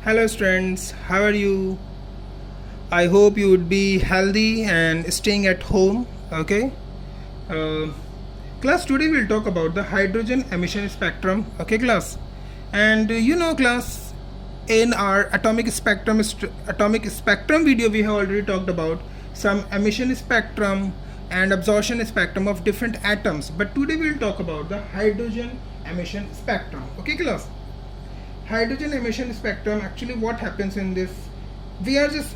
Hello, students. How are you? I hope you would be healthy and staying at home. Okay. Uh, Class, today we'll talk about the hydrogen emission spectrum. Okay, class. And class, in our atomic spectrum video, we have already talked about some emission spectrum and absorption spectrum of different atoms. But today we'll talk about the hydrogen emission spectrum. Okay, class. Hydrogen emission spectrum, actually what happens in this, we are just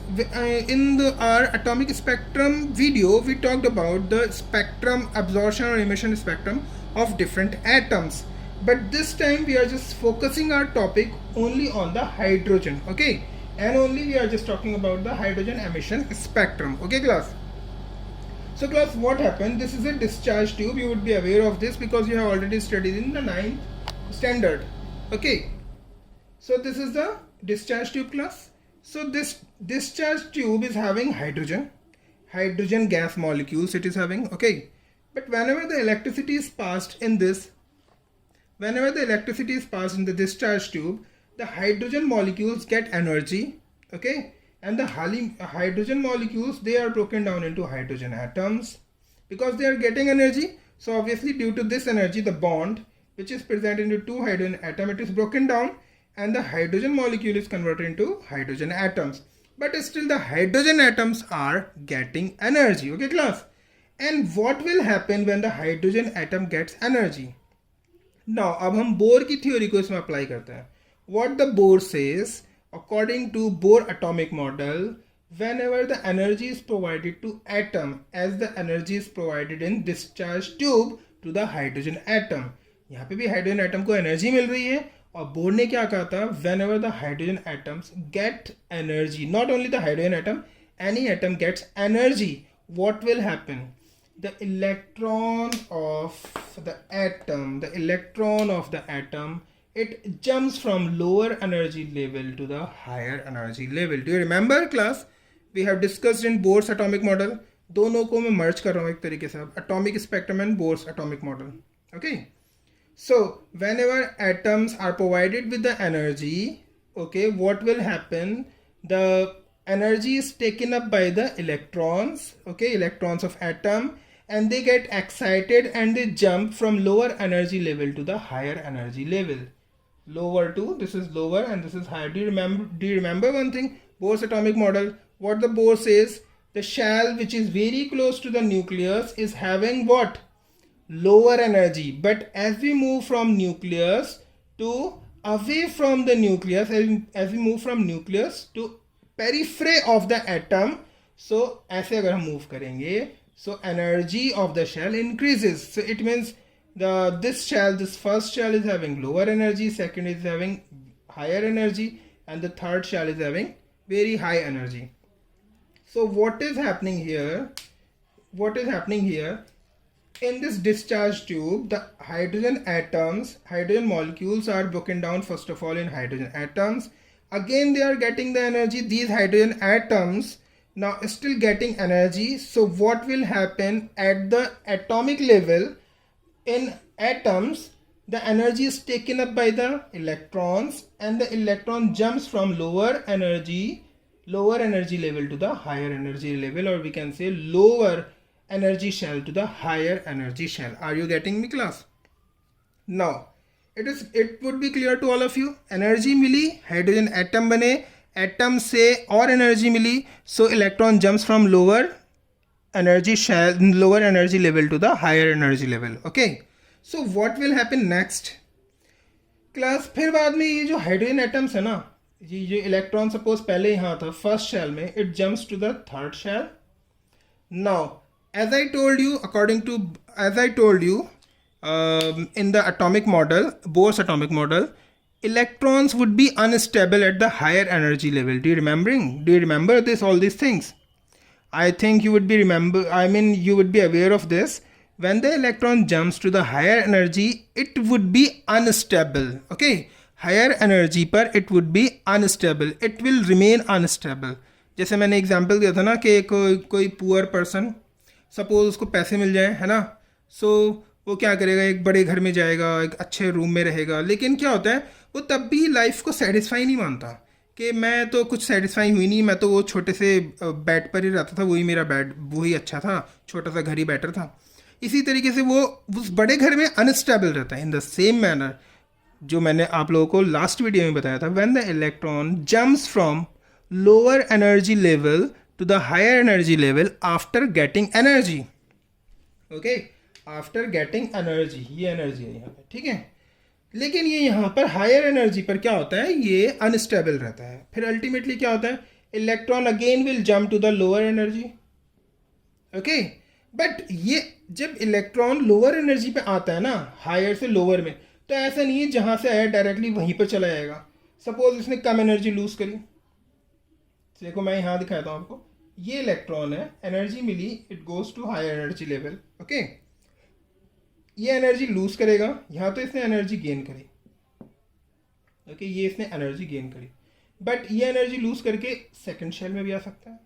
our atomic spectrum video, we talked about the spectrum absorption or emission spectrum of different atoms, but this time we are just focusing our topic only on the hydrogen. Okay, and only we are just talking about the hydrogen emission spectrum. Okay, class. So class, what happened, this is a discharge tube. You would be aware of this because you have already studied in the 9th standard. Okay, so this is the discharge tube, class. So this discharge tube is having hydrogen gas molecules it is having. Okay, but whenever the electricity is passed in the discharge tube, the hydrogen molecules get energy. Okay, and the hydrogen molecules, they are broken down into hydrogen atoms because they are getting energy. So obviously due to this energy, the bond which is present into two hydrogen atom, it is broken down and the hydrogen molecule is converted into hydrogen atoms, but still the hydrogen atoms are getting energy. Okay, class. And what will happen when the hydrogen atom gets energy? Now अब हम bore की theory को इसमें apply करते हैं. What the Bohr says, according to Bohr atomic model, whenever the energy is provided to atom as the energy is provided in discharge tube to the hydrogen atom, यहाँ पे भी hydrogen atom को energy मिल रही है. और Bohr ने क्या कहा था, whenever the hydrogen atoms get energy, not only the hydrogen atom, any atom gets energy, what will happen, the electron of the atom it jumps from lower energy level to the higher energy level. Do you remember, class? We have discussed in Bohr's atomic model. दोनों को मैं मर्ज कर रहा हूँ एक तरीके से, atomic spectrum and Bohr's atomic model. Okay. So whenever atoms are provided with the energy, okay, what will happen? The energy is taken up by the electrons, okay, electrons of atom, and they get excited and they jump from lower energy level to the higher energy level. Lower to, this is lower and this is higher. Do you remember one thing? Bohr's atomic model, what the Bohr says, the shell which is very close to the nucleus is having what? Lower energy, but as we move from nucleus to away from the nucleus, as we move from nucleus to periphery of the atom, so ऐसे अगर हम move करेंगे, so energy of the shell increases. So it means this first shell is having lower energy, second is having higher energy, and the third shell is having very high energy. So what is happening here? In this discharge tube, the hydrogen molecules are broken down first of all in hydrogen atoms. Again they are getting the energy. These hydrogen atoms now still getting energy. So what will happen at the atomic level? In atoms, the energy is taken up by the electrons and the electron jumps from lower energy level to the higher energy level, or we can say lower energy shell to the higher energy shell. Are you getting me, class? Now it would be clear to all of you. Energy milli, hydrogen atom बने, atom से और energy milli, so electron jumps from lower energy level to the higher energy level. Okay, so what will happen next, class? फिर बाद में ये जो hydrogen atoms है ना, ये जो electron suppose पहले यहाँ था first shell में, it jumps to the third shell. Now as I told you in the atomic model, Bohr's atomic model, electrons would be unstable at the higher energy level. Do you remember all these things? I think you would be aware of this. When the electron jumps to the higher energy, it would be unstable. Okay, higher energy पर it would be unstable. It will remain unstable. जैसे मैंने example दिया था ना कि कोई poor person, suppose उसको पैसे मिल जाए, है ना, सो वो क्या करेगा, एक बड़े घर में जाएगा, एक अच्छे रूम में रहेगा, लेकिन क्या होता है, वो तब भी लाइफ को सेटिस्फाई नहीं मानता कि मैं तो कुछ सेटिस्फाई हुई नहीं, मैं तो वो छोटे से बेड पर ही रहता था, वही मेरा बेड वही अच्छा था, छोटा सा घर ही बेटर था। इसी तरीके से वो उस बड़े घर में अनस्टेबल रहता है। इन द सेम मैनर जो मैंने आप लोगों को लास्ट वीडियो में बताया था, when the electron jumps from lower energy level to the higher energy level after getting energy, okay, after getting energy, ये एनर्जी है यहाँ पे, ठीक है। लेकिन ये यहाँ पर हायर एनर्जी पर क्या होता है, ये अनस्टेबल रहता है। फिर अल्टीमेटली क्या होता है, electron again will jump to the lower energy, okay. But ये जब इलेक्ट्रॉन लोअर एनर्जी पे आता है ना, हायर से लोअर में, तो ऐसा नहीं है जहाँ से आया डायरेक्टली वहीं पर चला जाएगा। सपोज इसने कम एनर्जी लूज करी, देखो मैं यहाँ दिखाता हूँ आपको, ये इलेक्ट्रॉन है, एनर्जी मिली, it goes to higher energy level, okay. ये एनर्जी लूज करेगा, यहाँ तो इसने एनर्जी गेन करी, ओके, ये इसने एनर्जी गेन करी, बट ये एनर्जी लूज करके सेकंड शेल में भी आ सकता है।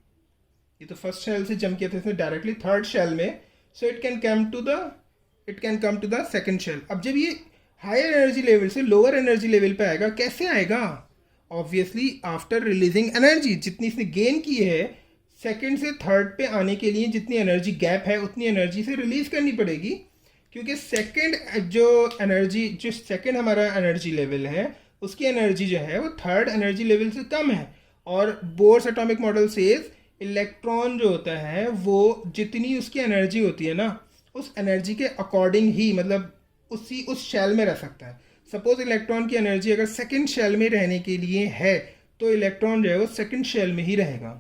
ये तो फर्स्ट शेल से जंप किया था इसने डायरेक्टली थर्ड शेल में, so it can come to the second shell. अब जब ये हायर एनर्जी लेवल से लोअर एनर्जी लेवल पे आएगा, कैसे आएगा, ऑब्वियसली आफ्टर रिलीजिंग एनर्जी, जितनी इसने गेन की है सेकंड से थर्ड पे आने के लिए जितनी एनर्जी गैप है उतनी एनर्जी से रिलीज करनी पड़ेगी, क्योंकि सेकंड जो सेकंड हमारा एनर्जी लेवल है उसकी एनर्जी जो है वो थर्ड एनर्जी लेवल से कम है। और bourse atomic model says electron जो होता है वो जितनी उसकी एनर्जी होती है ना, उस एनर्जी के अकॉर्डिंग ही, मतलब उस शेल में रह सकता है। सपोज इलेक्ट्रॉन की एनर्जी अगर सेकंड शेल में रहने के लिए है तो इलेक्ट्रॉन जो है वो सेकंड शेल में ही रहेगा।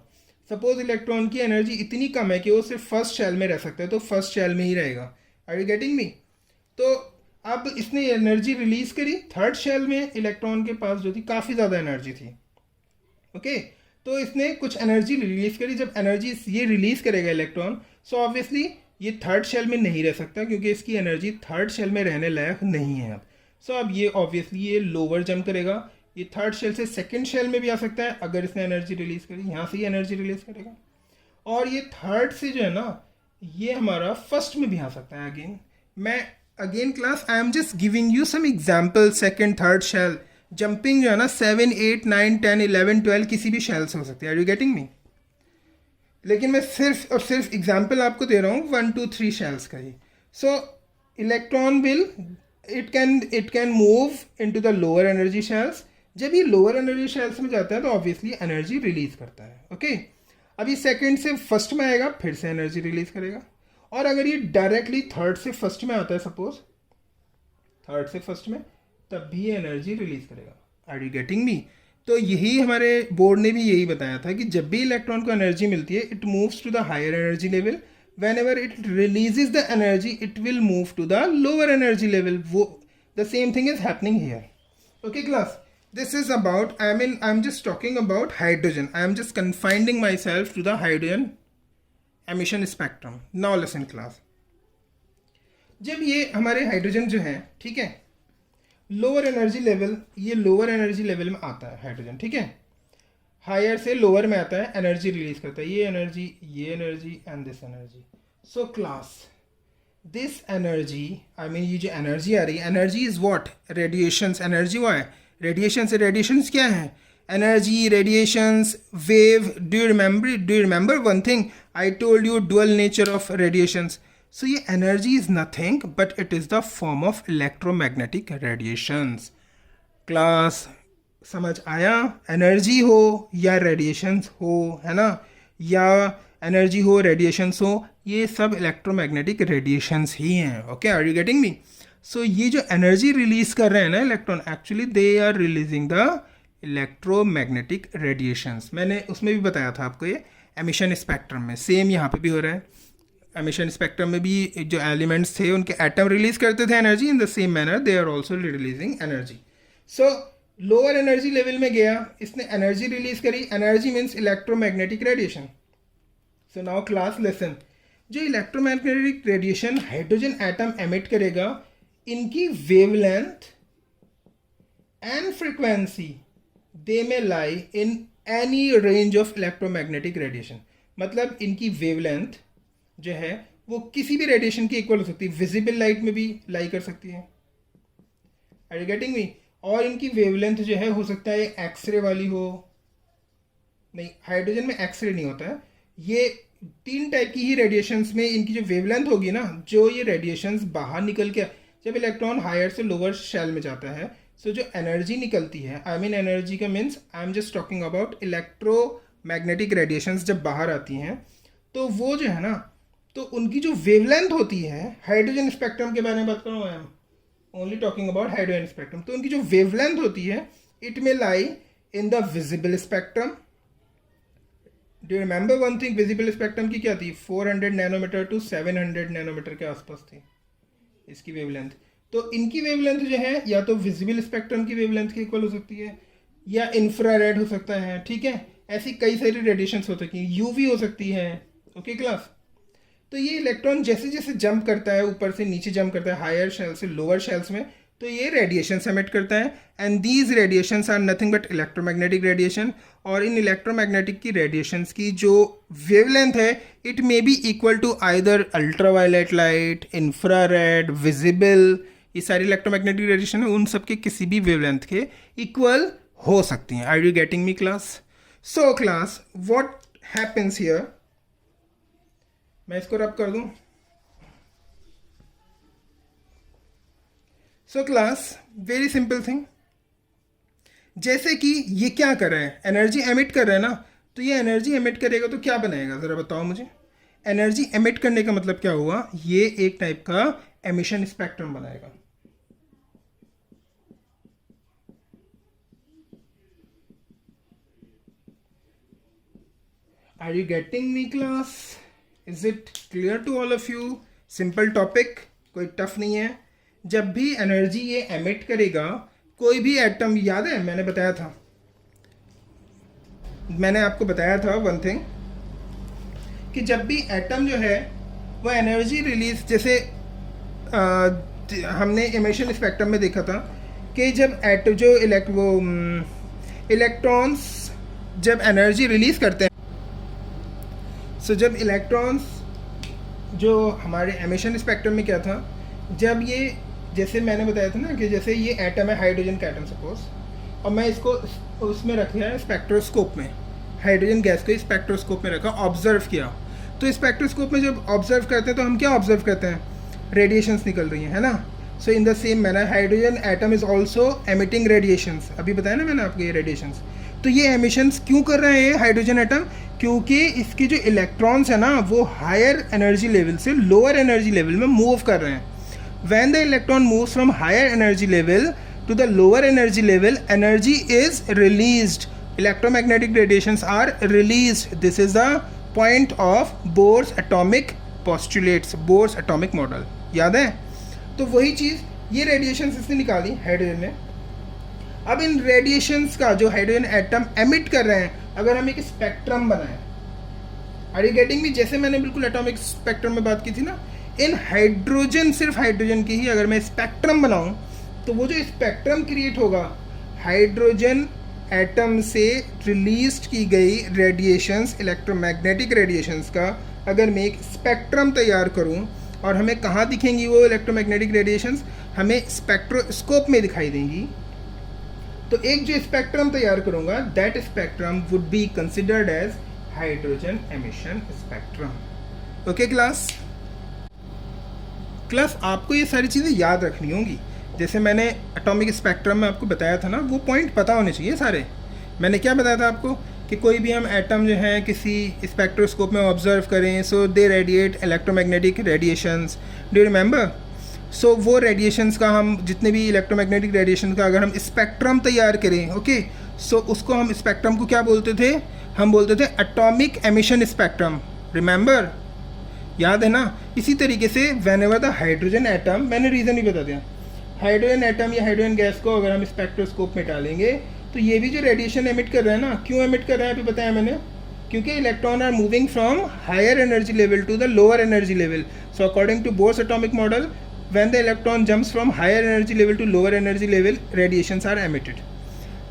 सपोज इलेक्ट्रॉन की एनर्जी इतनी कम है कि वो सिर्फ फर्स्ट शेल में रह सकता है, तो फर्स्ट शेल में ही रहेगा। Are you getting me? तो अब इसने एनर्जी रिलीज करी थर्ड शेल में, इलेक्ट्रॉन के पास जो थी काफ़ी ज़्यादा एनर्जी थी, ओके। तो इसने कुछ एनर्जी रिलीज करी, जब एनर्जी ये रिलीज करेगा इलेक्ट्रॉन, सो ऑब्वियसली ये थर्ड शेल में नहीं रह सकता क्योंकि इसकी एनर्जी थर्ड शेल में रहने लायक नहीं है अब। सो अब ये ऑब्वियसली ये लोअर जंप करेगा, ये थर्ड शेल से सेकंड शेल में भी आ सकता है अगर इसने एनर्जी रिलीज करी, यहाँ से ही एनर्जी रिलीज करेगा। और ये थर्ड से जो है ना, ये हमारा फर्स्ट में भी आ सकता है अगेन। मैं again class I am just giving you some example, second third shell jumping जो है ना 7, 8, 9, 10, 11, 12 किसी भी शेल से हो सकती है। Are you getting me? लेकिन मैं सिर्फ और सिर्फ एग्जाम्पल आपको दे रहा हूँ 1, 2, 3 शेल्स का ही। So electron will it can move into the lower energy shells. जब ये लोअर एनर्जी शेल्स में जाता है तो ऑब्वियसली एनर्जी रिलीज करता है, ओके। अभी सेकंड से फर्स्ट में आएगा, फिर से एनर्जी रिलीज करेगा। और अगर ये डायरेक्टली थर्ड से फर्स्ट में आता है, सपोज थर्ड से फर्स्ट में, तब भी एनर्जी रिलीज करेगा। Are you getting me? तो यही हमारे बोर्ड ने भी यही बताया था कि जब भी इलेक्ट्रॉन को एनर्जी मिलती है, it moves to the higher energy level, whenever it releases the energy it will move to the lower energy level. The same thing is happening here, okay class. This is about, I'm just talking about hydrogen. I am just confining myself to the hydrogen emission spectrum. Now listen class. जब ये हमारे hydrogen जो है, ठीक है, lower energy level, ये lower energy level में आता है हाइड्रोजन, ठीक है, हायर से लोअर में आता है, एनर्जी रिलीज करता है, ये energy and this energy. So class this energy, ये जो एनर्जी आ रही है, energy is what? Radiations. Energy वो है रेडिएशन से। रेडिएशंस क्या है? Energy, radiations, wave. Do you remember one thing I told you, dual nature of radiations. So ये energy is nothing but it is the form of electromagnetic radiations. Class समझ आया? Energy हो या radiations हो, है ना, या एनर्जी हो रेडिएशंस हो, ये सब इलेक्ट्रोमैग्नेटिक रेडिएशंस ही हैं, okay. Are you getting me? So ये जो एनर्जी रिलीज कर रहे हैं ना electron, actually they are releasing the electromagnetic radiations. मैंने उसमें भी बताया था आपको, ये एमिशन स्पेक्ट्रम में सेम यहाँ पे भी हो रहा है। एमिशन स्पेक्ट्रम में भी जो एलिमेंट्स थे उनके एटम रिलीज करते थे energy, in the same manner they are also releasing energy. So lower energy level में गया, इसने एनर्जी रिलीज करी, energy means electromagnetic radiation. So now class listen, जो electromagnetic radiation hydrogen atom emit करेगा, इनकी wavelength and frequency they में lie in any range of electromagnetic radiation. मतलब इनकी वेवलेंथ जो है वो किसी भी रेडिएशन की इक्वल हो सकती है, विजिबल लाइट में भी लाई कर सकती है। Are you getting me? और इनकी वेवलेंथ जो है हो सकता है एक्सरे वाली हो, नहीं, हाइड्रोजन में एक्सरे नहीं होता है। ये 3 टाइप की ही रेडिएशंस में इनकी जो वेवलेंथ होगी ना, जो ये रेडिएशंस बाहर निकल के जब इलेक्ट्रॉन हायर से लोअर शेल में जाता है, सो जो एनर्जी निकलती है, आई मीन एनर्जी का means I am just talking about electromagnetic radiations जब बाहर आती हैं, तो वो जो है ना, तो उनकी जो वेवलेंथ होती है, हाइड्रोजन स्पेक्ट्रम के बारे में बात कर रहा हूँ, I am only talking about hydrogen spectrum, तो उनकी जो वेवलेंथ होती है, it may lie in the visible spectrum. Do you remember one thing, visible spectrum की क्या थी, 400 नैनोमीटर टू 700 नैनोमीटर के आसपास थी इसकी वेवलेंथ। तो इनकी वेवलेंथ जो है या तो विजिबल स्पेक्ट्रम की वेवलेंथ के इक्वल हो सकती है, या इंफ्रारेड हो सकता है, ठीक है, ऐसी कई सारी रेडिएशंस हो सकती हैं, यूवी हो सकती है। ओके क्लास, तो ये इलेक्ट्रॉन जैसे जैसे जंप करता है, ऊपर से नीचे जंप करता है, हायर शेल से लोअर शेल्स में, तो ये रेडिएशन एमिट करता है, and these radiations are nothing but electromagnetic radiation. और इन इलेक्ट्रोमैग्नेटिक की रेडिएशंस की जो वेवलेंथ है, it may be equal to either ultraviolet light, infrared, visible, ये सारी इलेक्ट्रोमैग्नेटिक रेडिएशन है, उन सब के किसी भी वेवलेंथ के इक्वल हो सकती हैं। Are you getting me class? So class, what happens here, मैं इसको रब कर दूं। So class, very simple thing, जैसे कि ये क्या कर रहा है, एनर्जी एमिट कर रहा है ना, तो ये एनर्जी एमिट करेगा तो क्या बनाएगा, ज़रा बताओ मुझे। एनर्जी एमिट करने का मतलब क्या हुआ, ये एक टाइप का एमिशन स्पेक्ट्रम बनाएगा। Are you getting me class? Is it clear to all of you? Simple topic, कोई टफ नहीं है। जब भी एनर्जी ये एमिट करेगा, कोई भी एटम, याद है मैंने बताया था, मैंने आपको बताया था वन थिंग, कि जब भी एटम जो है वो एनर्जी रिलीज, जैसे हमने एमिशन स्पेक्ट्रम में देखा था कि जब इलेक्ट्रॉन्स जब एनर्जी रिलीज करते हैं, सो जब इलेक्ट्रॉन्स जो हमारे एमिशन स्पेक्ट्रम में क्या था, जब ये, जैसे मैंने बताया था ना कि जैसे ये एटम है, हाइड्रोजन का एटम सपोज, और मैं इसको उसमें रख लिया स्पेक्ट्रोस्कोप में, हाइड्रोजन गैस को स्पेक्ट्रोस्कोप में रखा, ऑब्जर्व किया, तो स्पेक्ट्रोस्कोप में जब ऑब्जर्व करते हैं तो हम क्या ऑब्जर्व करते हैं, रेडिएशंस निकल रही हैं, है ना। So in the same manner hydrogen atom is also emitting radiations, अभी बताया ना मैंने आपको ये रेडिएशंस। तो ये एमिशंस क्यों कर रहे हैं ये हाइड्रोजन एटम, क्योंकि इसके जो इलेक्ट्रॉन्स है ना, वो हायर एनर्जी लेवल से लोअर एनर्जी लेवल में मूव कर रहे हैं। When the electron moves from higher energy level to the lower energy level, energy is released. Electromagnetic radiations are released. This is the point of Bohr's atomic postulates, Bohr's atomic model. याद है? तो वही चीज़, ये radiations इसने निकाली hydrogen ने। अब इन radiations का जो हाइड्रोजन एटम एमिट कर रहे हैं, अगर हम एक स्पेक्ट्रम बनाएं, आर यू गेटिंग मी? जैसे मैंने बिल्कुल एटॉमिक स्पेक्ट्रम में बात की थी ना, इन हाइड्रोजन, सिर्फ हाइड्रोजन की ही अगर मैं स्पेक्ट्रम बनाऊं, तो वो जो स्पेक्ट्रम क्रिएट होगा, हाइड्रोजन एटम से रिलीज की गई रेडिएशंस, इलेक्ट्रोमैग्नेटिक रेडिएशंस का अगर मैं एक स्पेक्ट्रम तैयार करूं, और हमें कहाँ दिखेंगी वो इलेक्ट्रोमैग्नेटिक रेडिएशंस, हमें स्पेक्ट्रोस्कोप में दिखाई देंगी। तो एक जो स्पेक्ट्रम तैयार करूंगा, that spectrum would be considered as hydrogen emission spectrum. Okay class? Class, आपको ये सारी चीज़ें याद रखनी होंगी। जैसे मैंने एटॉमिक स्पेक्ट्रम में आपको बताया था ना, वो पॉइंट पता होने चाहिए सारे। मैंने क्या बताया था आपको कि कोई भी हम एटम जो है किसी स्पेक्ट्रोस्कोप में ऑब्जर्व करें, so they radiate electromagnetic radiations, do you remember? So वो रेडिएशंस का, हम जितने भी इलेक्ट्रोमैग्नेटिक रेडिएशन का अगर हम स्पेक्ट्रम तैयार करें, ओके, सो उसको हम स्पेक्ट्रम को क्या बोलते थे, हम बोलते थे एटॉमिक एमिशन स्पेक्ट्रम, रिमेंबर? याद है ना? इसी तरीके से when ever the hydrogen atom, मैंने रीज़न ही बता दिया, हाइड्रोजन एटम या हाइड्रोजन गैस को अगर हम स्पेक्ट्रोस्कोप में डालेंगे, तो ये भी जो रेडिएशन एमिट कर रहा है ना, क्यों एमिट कर रहा है अभी बताया मैंने, क्योंकि electron are moving from higher energy level to the lower energy level. So according to Bohr's atomic model, when the electron jumps from higher energy level to lower energy level, radiations are emitted.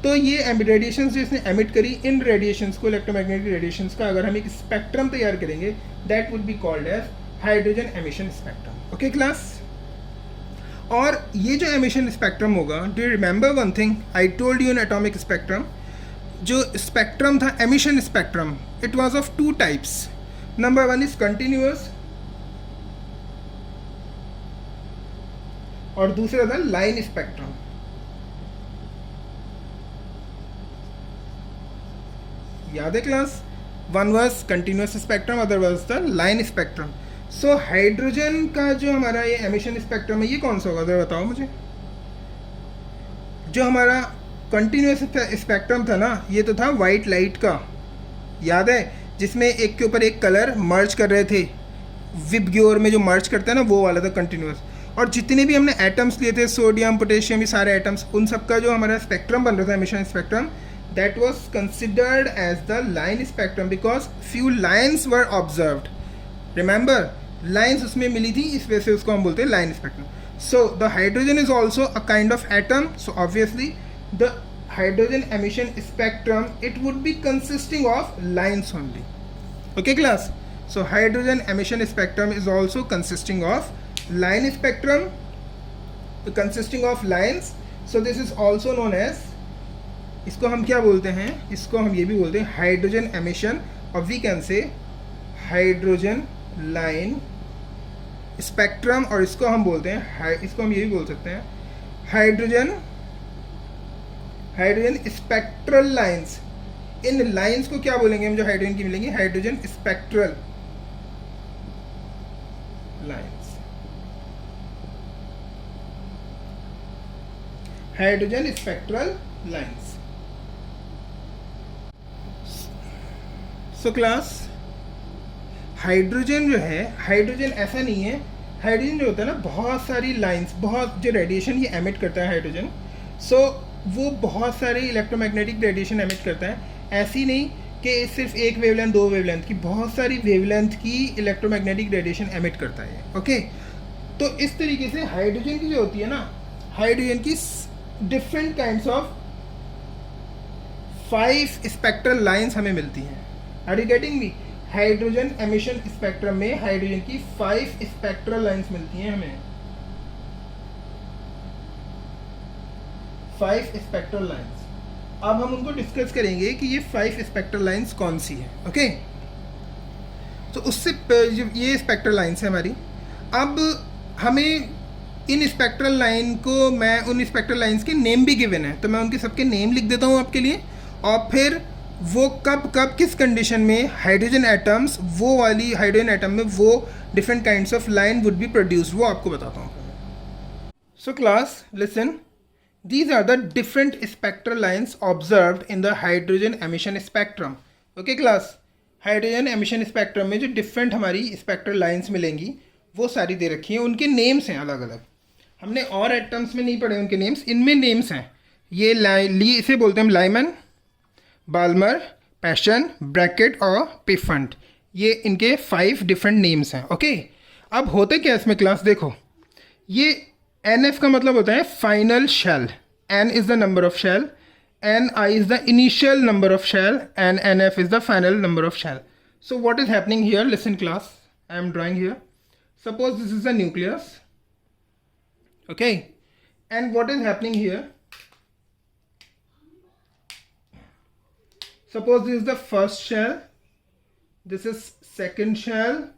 तो ये radiations जो इसने emit करी, इन radiations को, electromagnetic radiations का अगर हम एक स्पेक्ट्रम तैयार करेंगे, that would be called as hydrogen emission spectrum. Okay class? और ये जो एमिशन स्पेक्ट्रम होगा, do you remember one thing I told you in atomic spectrum, जो स्पेक्ट्रम था, emission spectrum, it was of two types. Number one is continuous और दूसरा था line spectrum. याद है class? One was continuous spectrum, other was the line spectrum. So hydrogen का जो हमारा ये एमिशन स्पेक्ट्रम है, ये कौन सा होगा जरा बताओ मुझे. जो हमारा कंटिन्यूअस स्पेक्ट्रम था ना, ये तो था वाइट लाइट का, याद है, जिसमें एक के ऊपर एक कलर मर्ज कर रहे थे, विबग्योर में जो मर्ज करते हैं ना, वो वाला था कंटिन्यूअस. और जितने भी हमने एटम्स लिए थे, सोडियम पोटेशियम, ये सारे एटम्स, उन सब का जो हमारा स्पेक्ट्रम बन रहा था, emission spectrum, that was considered as the line spectrum because few lines were observed. Remember, lines उसमें मिली थी, इस वजह से उसको हम बोलते हैं line spectrum. So the hydrogen is also a kind of atom. So obviously the hydrogen emission spectrum, it would be consisting of lines only. Okay class? So hydrogen emission spectrum is also consisting of line spectrum, consisting of lines. So this is also known as, इसको हम क्या बोलते हैं, इसको हम ये भी बोलते हैं हाइड्रोजन एमिशन, और we can say hydrogen line spectrum, और इसको हम बोलते हैं, इसको हम ये भी बोल सकते हैं हाइड्रोजन स्पेक्ट्रल लाइंस. इन लाइंस को क्या बोलेंगे हम जो हाइड्रोजन की मिलेंगी, hydrogen spectral lines. Hydrogen spectral lines. So class, hydrogen जो है, हाइड्रोजन ऐसा नहीं है, हाइड्रोजन जो होता है ना, बहुत सारी लाइंस, बहुत जो रेडिएशन ये एमिट करता है हाइड्रोजन, सो वो बहुत सारे इलेक्ट्रोमैग्नेटिक रेडिएशन एमिट करता है. ऐसी नहीं कि सिर्फ एक वेवलेंथ, दो वेवलेंथ की, बहुत सारी वेवलेंथ की इलेक्ट्रोमैग्नेटिक रेडिएशन एमिट करता है. ओके, तो इस तरीके से हाइड्रोजन की जो होती है ना, हाइड्रोजन की different kinds of 5 spectral lines हमें मिलती हैं. Are you getting me? Hydrogen emission spectrum में हाइड्रोजन की 5 स्पेक्ट्रल लाइंस मिलती हैं हमें, 5 स्पेक्ट्रल लाइंस. अब हम उनको डिस्कस करेंगे कि ये 5 स्पेक्ट्रल लाइंस कौन सी है. ओके, तो उससे ये स्पेक्ट्रल लाइंस है हमारी. अब हमें इन स्पेक्ट्रल लाइन को, मैं उन स्पेक्ट्रल लाइंस के नेम भी गिवन है, तो मैं उनके सबके नेम लिख देता हूँ आपके लिए, और फिर वो कब कब किस कंडीशन में हाइड्रोजन एटम्स, वो वाली हाइड्रोजन एटम में वो different kinds of line would be produce, वो आपको बताता हूँ. So class listen, these are the different spectral lines observed in the hydrogen emission spectrum. Okay class, hydrogen emission spectrum में जो डिफरेंट हमारी स्पेक्ट्रल लाइंस मिलेंगी वो सारी दे रखी हैं, उनके नेम्स हैं अलग अलग. हमने और एटम्स में नहीं पढ़े उनके नेम्स, इनमें नेम्स हैं. ये इसे बोलते हैं हम लाइमन, बाल्मर, पैशन, ब्रैकेट और पिफंट. ये इनके 5 डिफरेंट नेम्स हैं. ओके, अब होते क्या इसमें क्लास, देखो, ये NF का मतलब होता है final shell. N is the number of shell, Ni is the initial number of shell, and NF is the final number of shell. So what is happening here? Listen class, I am drawing here. Suppose this is the nucleus. Okay, and what is happening here? Suppose this is the first shell, this is second shell,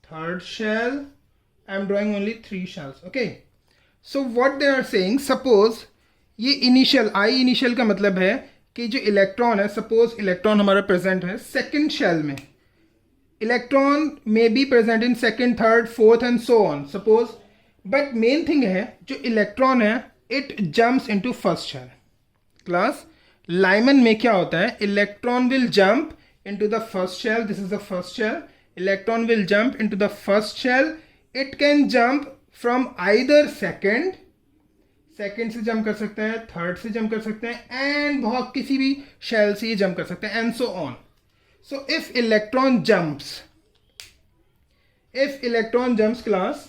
third shell. I am drawing only 3 shells. Okay, so what they are saying, suppose ये initial, i initial का मतलब है कि जो electron है, suppose electron हमारा present है second shell में, electron may be present in second, third, fourth and so on suppose, but main thing है जो इलेक्ट्रॉन है it jumps into first shell. Class, Lyman में क्या होता है, electron will jump into the first shell, this is the first shell, electron will jump into the first shell, it can jump from either second से jump कर सकते हैं, third से jump कर सकते हैं, एंड बहुत किसी भी शेल से ये जंप कर सकते हैं, and so on. So if electron jumps class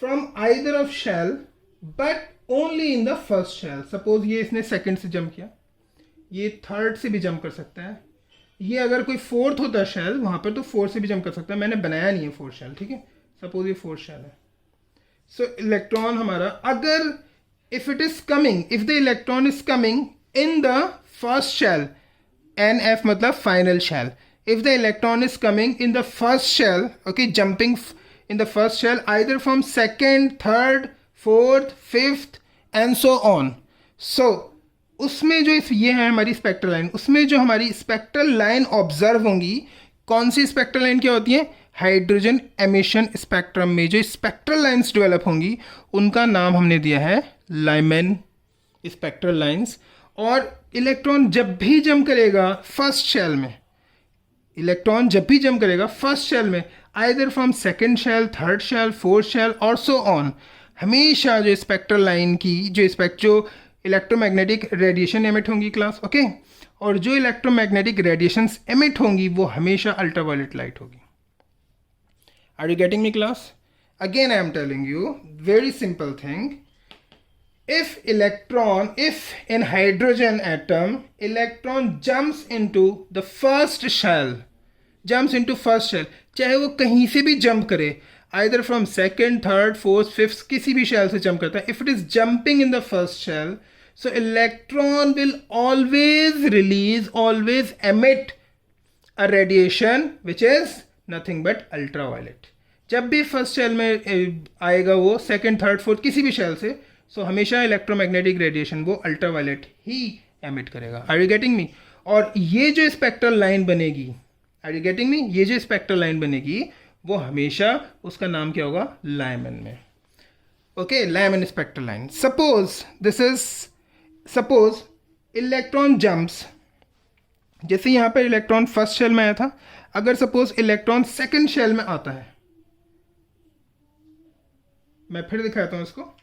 from either of shell but only in the first shell, suppose ये इसने सेकंड से जंप किया, ये थर्ड से भी जंप कर सकता है, ये अगर कोई फोर्थ होता है शेल वहां पर तो फोर्थ से भी जंप कर सकता है. मैंने बनाया नहीं है फोर्थ शेल, ठीक है, सपोज ये फोर्थ शेल है. सो इलेक्ट्रॉन हमारा अगर if it is coming, if the electron is coming in the first shell, NF मतलब final shell. If the electron is coming in the first shell, okay, jumping in the first shell either from second, third, fourth, fifth and so on. So उसमें जो ये है हमारी spectral line, उसमें जो हमारी spectral line observe होंगी, कौन सी स्पेक्ट्रल लाइन क्या होती है? हाइड्रोजन एमिशन स्पेक्ट्रम में जो स्पेक्ट्रल लाइंस डेवलप होंगी उनका नाम हमने दिया है लाइमैन स्पेक्ट्रल लाइंस. और इलेक्ट्रॉन जब भी जंप करेगा फर्स्ट शेल में, इलेक्ट्रॉन जब भी जंप करेगा फर्स्ट शेल में, either from second shell, third shell, fourth shell और सो ऑन, हमेशा जो स्पेक्ट्रल लाइन की जो इलेक्ट्रोमैग्नेटिक रेडिएशन एमिट होंगी क्लास, ओके, और जो इलेक्ट्रोमैग्नेटिक रेडिएशंस एमिट होंगी वो हमेशा अल्ट्रावायलेट लाइट होगी. Are you getting me class? Again I am telling you very simple thing. if in hydrogen atom electron jumps into the first shell, चाहे वो कहीं से भी जंप करे, either from second, third, fourth, fifth, किसी भी shell से jump करता है, if it is jumping in the first shell, so electron will always emit a radiation which is nothing but ultraviolet. जब भी फर्स्ट शेल में आएगा वो सेकंड, थर्ड, फोर्थ किसी भी शेल से, सो हमेशा इलेक्ट्रोमैग्नेटिक रेडिएशन वो अल्ट्रावायलेट ही एमिट करेगा. Are you getting me? और ये जो स्पेक्ट्रल लाइन बनेगी, आर यू गेटिंग मी, ये जो स्पेक्ट्रल लाइन बनेगी वो हमेशा उसका नाम क्या होगा? लाइमैन में. Okay, Lyman spectral line. Suppose electron jumps, जैसे यहाँ पर इलेक्ट्रॉन फर्स्ट शेल में आया था, अगर सपोज इलेक्ट्रॉन सेकेंड शेल में आता है, मैं फिर दिखाता हूँ इसको.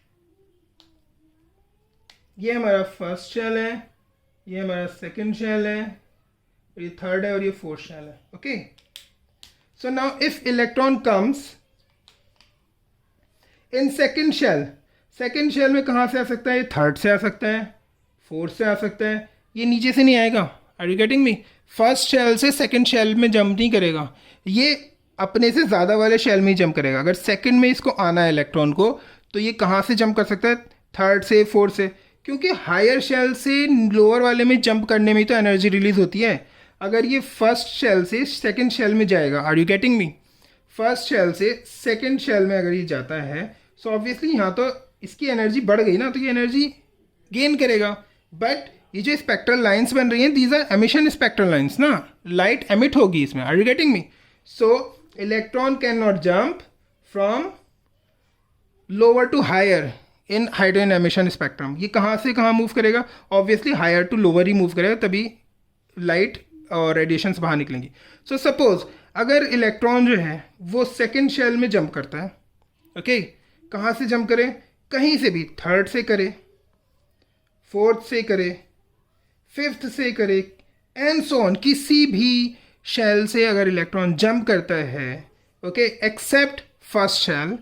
ये हमारा फर्स्ट शेल है, ये हमारा सेकंड शेल है, ये थर्ड है और ये फोर्थ शेल है. Okay, so now if electron comes in second shell में कहाँ से आ सकता है? ये थर्ड से आ सकता है, फोर्थ से आ सकता है, ये नीचे से नहीं आएगा. Are you getting me? First shell से सेकंड शेल में जंप नहीं करेगा, ये अपने से ज़्यादा वाले शेल में ही जंप करेगा. अगर सेकंड में इसको आना है इलेक्ट्रॉन को, तो ये कहाँ से जंप कर सकता है? थर्ड से, फोर्थ से, क्योंकि हायर शेल से लोअर वाले में जंप करने में तो एनर्जी रिलीज होती है. अगर ये फर्स्ट शेल से सेकंड शेल में जाएगा, are you getting me, first shell से सेकंड शेल में अगर ये जाता है, सो ऑब्वियसली यहाँ तो इसकी एनर्जी बढ़ गई ना, तो ये एनर्जी गेन करेगा. बट ये जो स्पेक्ट्रल लाइंस बन रही हैं, these are emission spectral lines ना, लाइट एमिट होगी इसमें. Are you getting me? So electron can not jump from lower to higher in hydrogen emission spectrum. ये कहाँ से कहाँ मूव करेगा? ऑब्वियसली हायर टू लोअर ही मूव करेगा, तभी लाइट और रेडिएशंस बाहर निकलेंगी. सो सपोज अगर इलेक्ट्रॉन जो है वो सेकेंड शेल में जंप करता है, ओके, कहाँ से जंप करे? कहीं से भी, थर्ड से करे, फोर्थ से करे, फिफ्थ से करे एंड सो ऑन, किसी भी शेल से अगर इलेक्ट्रॉन जंप करता है, okay, except first shell,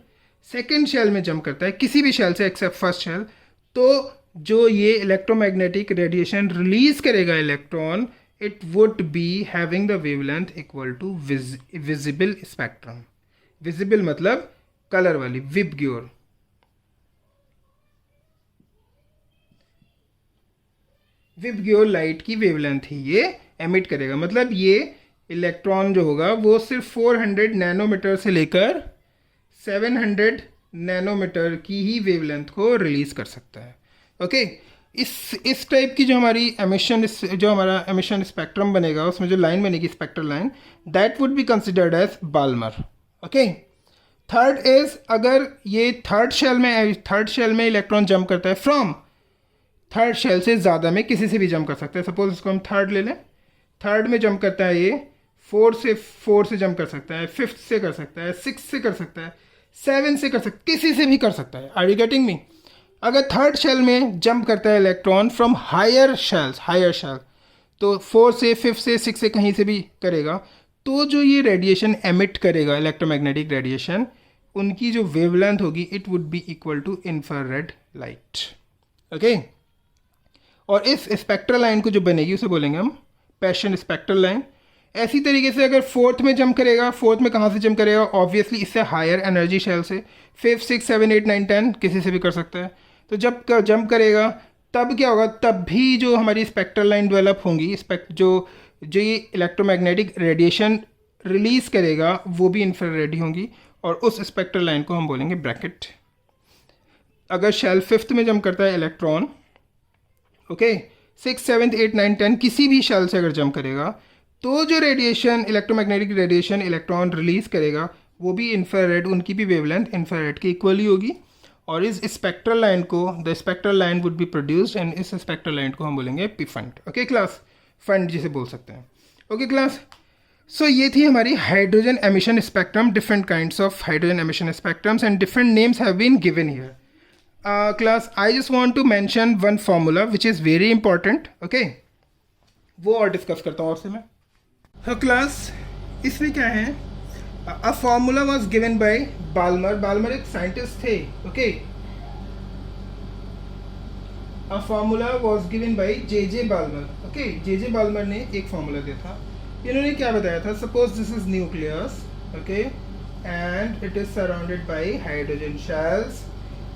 second shell में जंप करता है किसी भी शेल से एक्सेप्ट फर्स्ट शेल, तो जो ये इलेक्ट्रोमैग्नेटिक रेडिएशन रिलीज करेगा electron, it would be having the wavelength equal to visible spectrum. Visible मतलब कलर वाली, विबग्योर. विबग्योर लाइट की वेवलेंथ ही ये एमिट करेगा. मतलब ये इलेक्ट्रॉन जो होगा वो सिर्फ 400 नैनोमीटर से लेकर 700 नैनोमीटर की ही वेवलेंथ को रिलीज कर सकता है. ओके, इस टाइप की जो हमारी हमारा एमिशन स्पेक्ट्रम बनेगा, उसमें जो लाइन बनेगी spectral line, that would be considered as Balmer. Okay, third is, अगर ये थर्ड शेल में इलेक्ट्रॉन जंप करता है फ्रॉम थर्ड शेल से ज़्यादा में किसी से भी जंप कर सकता है. सपोज इसको हम थर्ड ले लें, थर्ड में जंप करता है, ये फोर से जंप कर सकता है, फिफ्थ से कर सकता है, सिक्स से कर सकता है, सेवन से कर सकता है, किसी से भी कर सकता है. Are you getting me? अगर थर्ड शेल में जंप करता है इलेक्ट्रॉन फ्रॉम हायर शेल, तो फोर से, फिफ्थ से, सिक्स से कहीं से भी करेगा, तो जो ये रेडिएशन एमिट करेगा इलेक्ट्रोमैग्नेटिक रेडिएशन, उनकी जो वेवलेंथ होगी it would be equal to infrared light. Okay, और इस स्पेक्ट्रल लाइन को जो बनेगी उसे बोलेंगे हम पैशन स्पेक्ट्रल लाइन. ऐसी तरीके से अगर फोर्थ में जंप करेगा, फोर्थ में कहाँ से जंप करेगा? ऑब्वियसली इससे हायर एनर्जी शेल से, fifth, six, seven, eight, nine, 10 किसी से भी कर सकता है. तो जब जंप करेगा तब क्या होगा, तब भी जो हमारी स्पेक्ट्रल लाइन डेवलप होंगी, जो ये इलेक्ट्रोमैग्नेटिक रेडिएशन रिलीज करेगा वो भी इंफ्रारेड ही होंगी, और उस स्पेक्ट्रल लाइन को हम बोलेंगे ब्रैकेट। अगर शेल 5th में जंप करता है इलेक्ट्रॉन, ओके, 6, 7, 8, 9, 10 किसी भी शेल से अगर जंप करेगा, तो जो radiation, electromagnetic radiation electron release करेगा वो भी इंफ्रारेड, उनकी भी वेवलेंथ इंफ्रारेड की इक्वली होगी। और इस स्पेक्ट्रल लाइन को, the spectral line would be produced, and इस स्पेक्ट्रल लाइन को हम बोलेंगे P fund. Okay class, fund जिसे बोल सकते हैं। ओके क्लास, सो ये थी हमारी hydrogen emission spectrum, different kinds of hydrogen emission spectrums and different names have been given here. Class, I just want to mention one formula which is very important, okay? वो और discuss करता हूँ आपसे मैं। हाँ क्लास, इसमें क्या है, a formula was given by Balmer. Balmer एक साइंटिस्ट थे, okay? A formula was given by J.J. Balmer, okay? J.J. Balmer ने एक फॉर्मूला दिया था। इन्होंने क्या बताया था, suppose this is nucleus, okay? And it is surrounded by hydrogen shells।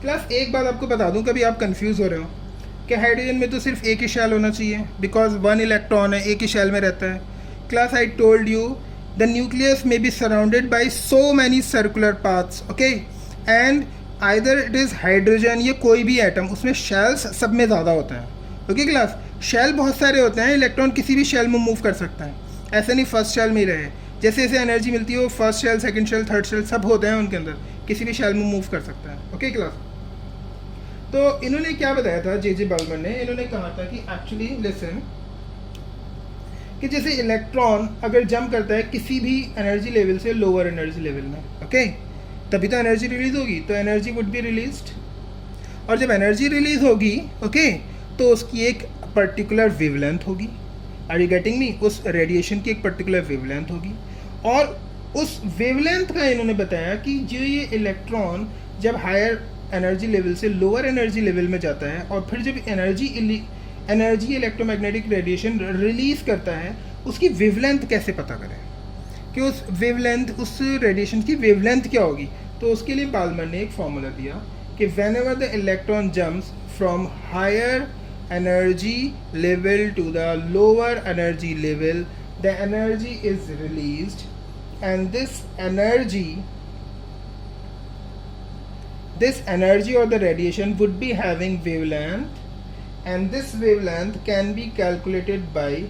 Class, एक बात आपको बता दूं, कभी आप कंफ्यूज हो रहे हो कि हाइड्रोजन में तो सिर्फ एक ही शेल होना चाहिए बिकॉज 1 इलेक्ट्रॉन है, एक ही शेल में रहता है। Class, I told you the nucleus may be surrounded by so many circular paths, okay, and either it is hydrogen, ये कोई भी एटम, उसमें शेल्स सब में ज़्यादा होते हैं। ओके क्लास, शेल बहुत सारे होते हैं, इलेक्ट्रॉन किसी भी शेल में मूव कर सकता है, ऐसे नहीं फर्स्ट शेल में ही रहे। जैसे जैसे एनर्जी मिलती है वो first shell, second shell, third shell सब होते हैं उनके अंदर, किसी भी शेल में मूव कर सकता है। ओके क्लास, तो इन्होंने क्या बताया था, जे.जे. बाल्मर ने, इन्होंने कहा था कि एक्चुअली लिसन, कि जैसे इलेक्ट्रॉन अगर जंप करता है किसी भी एनर्जी लेवल से लोअर एनर्जी लेवल में, ओके, तभी तो एनर्जी रिलीज होगी, तो एनर्जी वुड बी रिलीज्ड, और जब एनर्जी रिलीज होगी, ओके, तो उसकी एक पर्टिकुलर वेवलेंथ होगी। Are you getting me? उस रेडिएशन की एक पर्टिकुलर वेवलेंथ होगी, और उस वेवलेंथ का इन्होंने बताया कि जो ये इलेक्ट्रॉन जब हायर एनर्जी लेवल से लोअर एनर्जी लेवल में जाता है, और फिर जब एनर्जी इलेक्ट्रोमैग्नेटिक रेडिएशन रिलीज करता है, उसकी वेवलेंथ कैसे पता करें कि उस वेवलेंथ, उस रेडिएशन की वेवलेंथ क्या होगी। तो उसके लिए बाल्मर ने एक फॉर्मूला दिया कि whenever the electron jumps from higher energy level to the lower energy level, the energy is released, and this energy or the radiation would be having wavelength, and this wavelength can be calculated by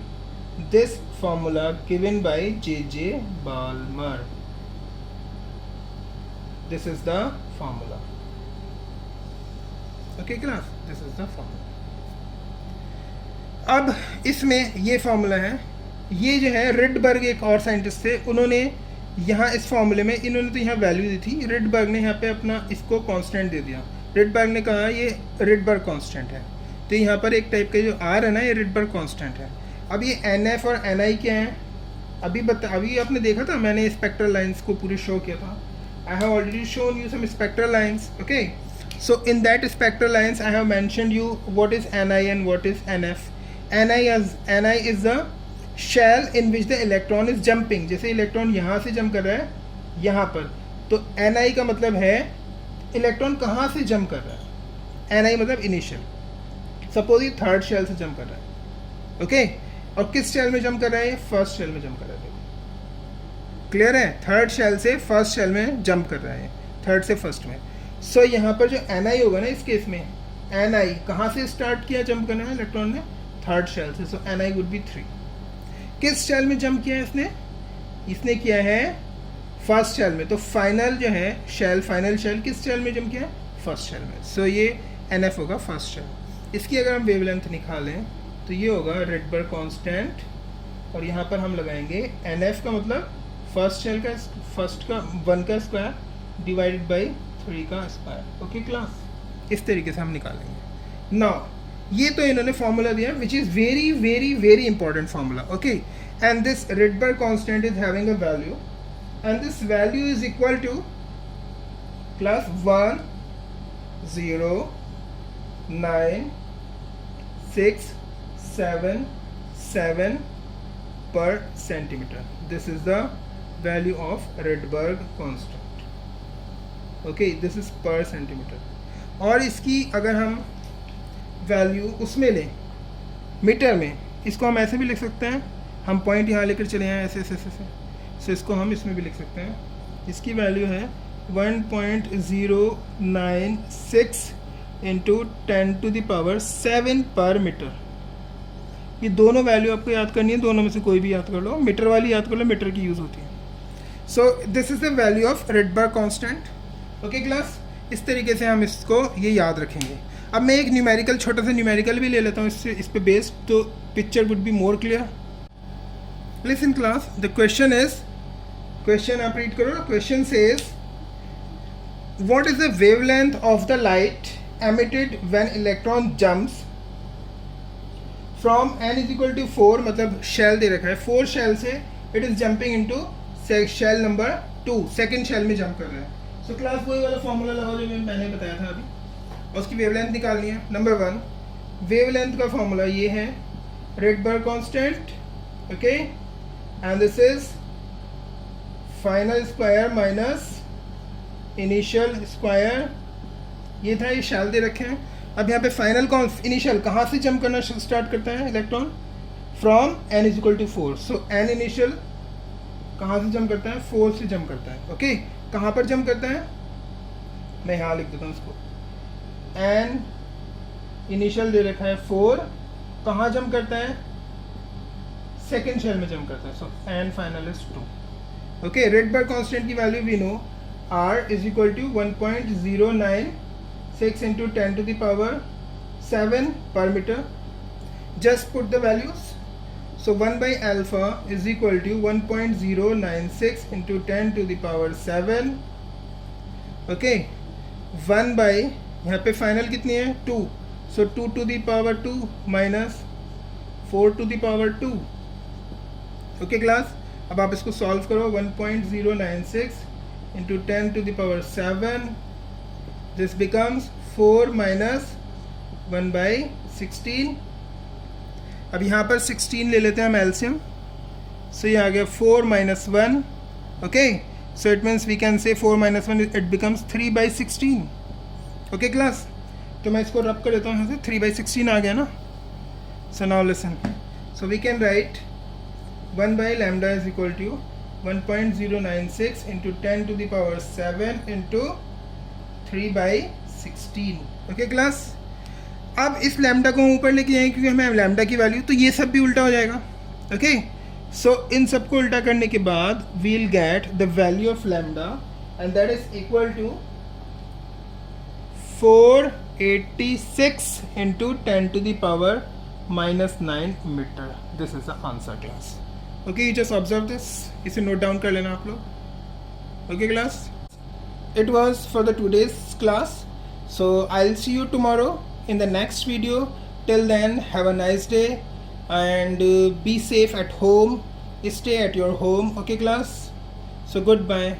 this formula given by J.J. Balmer. This is the formula. Okay class, this is the formula. अब इसमें ये formula है, ये जो है Rydberg एक और scientist थे, उन्होंने यहाँ इस फार्मूले में इन्होंने तो यहाँ वैल्यू दी थी, रिडबर्ग ने यहाँ पे अपना इसको कांस्टेंट दे दिया। रिडबर्ग ने कहा ये रिडबर्ग कांस्टेंट है, तो यहाँ पर एक टाइप का जो आर है ना, ये रिडबर्ग कांस्टेंट है। अब ये एन एफ और एन आई क्या है, अभी आपने देखा था, मैंने स्पेक्ट्रल लाइन्स को पूरी शो किया था। I have already shown you some spectral lines, okay, so in that spectral lines I have mentioned you what is n i and what is n f. Ni is the shell in which the electron is jumping। जैसे electron यहाँ से jump कर रहा है यहाँ पर, तो Ni का मतलब है इलेक्ट्रॉन कहाँ से जंप कर रहा है, Ni मतलब इनिशियल। सपोज ये थर्ड शेल से जंप कर रहा है, ओके, और किस शेल में जंप कर रहा है, फर्स्ट शेल में जंप कर रहा है। देखो क्लियर है, थर्ड शेल से फर्स्ट शेल में जंप कर रहा है, थर्ड से फर्स्ट में। सो यहाँ पर जो Ni होगा ना, इस केस में Ni कहाँ से स्टार्ट किया जंप करना है इलेक्ट्रॉन ने, थर्ड शेल से, सो Ni वुड बी 3। किस शेल में जंप किया है इसने किया है फर्स्ट शेल में, तो फाइनल जो है शेल, फाइनल शेल किस शेल में जंप किया है, फर्स्ट शेल में। सो ये NF होगा फर्स्ट शेल। इसकी अगर हम वेवलेंथ निकालें तो ये होगा रिडबर्ग कांस्टेंट, और यहाँ पर हम लगाएंगे NF का मतलब फर्स्ट शेल का, फर्स्ट का 1 का स्क्वायर डिवाइडेड बाई 3 का स्क्वायर। ओके क्लास, इस तरीके से हम निकालेंगे। नाउ ये तो इन्होंने फॉर्मूला दिया which is very very very important formula, okay, and this Rydberg constant is having a value, and this value is equal to class 10967 per centimeter. This is the value of Rydberg constant. Okay, this is per centimeter. और इसकी अगर हम value उसमें लें, metre में, इसको हम ऐसे भी लिख सकते हैं, हम पॉइंट यहाँ लेकर चले आए ऐसे ऐसे ऐसे, सो इसको हम इसमें भी लिख सकते हैं। इसकी वैल्यू है 1.096 इंटू 10⁷ पर मीटर। ये दोनों वैल्यू आपको याद करनी है, दोनों में से कोई भी याद कर लो, मीटर वाली याद कर लो, मीटर की यूज़ होती है। So this is the value of Rydberg constant. Okay class, इस तरीके से हम इसको ये याद रखेंगे। अब मैं एक न्यूमेरिकल, छोटा सा न्यूमेरिकल भी ले लेता हूँ इससे, इस पे बेस्ड, तो picture would be more clear. Listen class, the question is, question आप रीड करो। Question says what is the wavelength of the light emitted when electron jumps from n is equal to 4, मतलब shell दे रखा है, 4 shell से it is jumping into shell number 2, second shell में jump कर रहा है। सो क्लास वही वाला फॉर्मूला लगाओ जो मैंने बताया था अभी, और उसकी वेवलेंथ निकालनी है। नंबर 1, वेवलेंथ का फॉर्मूला ये है Rydberg constant, okay, and this is final square minus initial square. ये था, ये शेल दे रखे हैं। अब यहाँ पे फाइनल कौन, इनिशियल कहाँ से जंप करना स्टार्ट करता है electron, from n is equal to 4। So n initial कहाँ से जंप करता है, 4 से जंप करता है। ओके, कहाँ पर जंप करता है, मैं यहाँ लिख देता हूँ इसको, n इनिशियल दे रखा है 4, कहाँ जंप करता है, सेकेंड शेल में जंप करता है। So n final is 2। Okay, Rydberg constant की value we know, r is equal to 1.096 into 10⁷ per meter. Just put the values. So 1 by alpha is equal to 1.096 into 10⁷. Okay, 1 by, यहाँ पे final कितनी है 2, so 2⁴ minus 4⁴. Okay class, अब आप इसको solve करो। 1.096 into 10⁷, this becomes 4 minus 1 by 16। अब यहाँ पर 16 ले लेते हैं हम एलसीएम, सो ये आ गया 4 minus 1। Okay, so it means we can say 4 minus 1 it becomes 3 by 16। Okay class, तो मैं इसको रब कर देता हूँ यहाँ से, 3 by 16 आ गया ना। So now listen, so we can write 1 by lambda is equal to 1.096 into 10⁷ into 3 by 16। Okay class, अब इस लैम्डा को हम ऊपर लेके जाएंगे क्योंकि हमें लैम्डा की वैल्यू, तो ये सब भी उल्टा हो जाएगा। ओके, सो इन सब को उल्टा करने के बाद we'll get the value of lambda and that is equal to 486 into 10⁻⁻9 metre. This is the answer class. Okay, you just observe this, इसे नोट डाउन कर लेना आप लोग। Okay class, it was for the today's class, so I'll see you tomorrow in the next video. Till then, have a nice day and be safe at home, stay at your home. Okay class, so goodbye.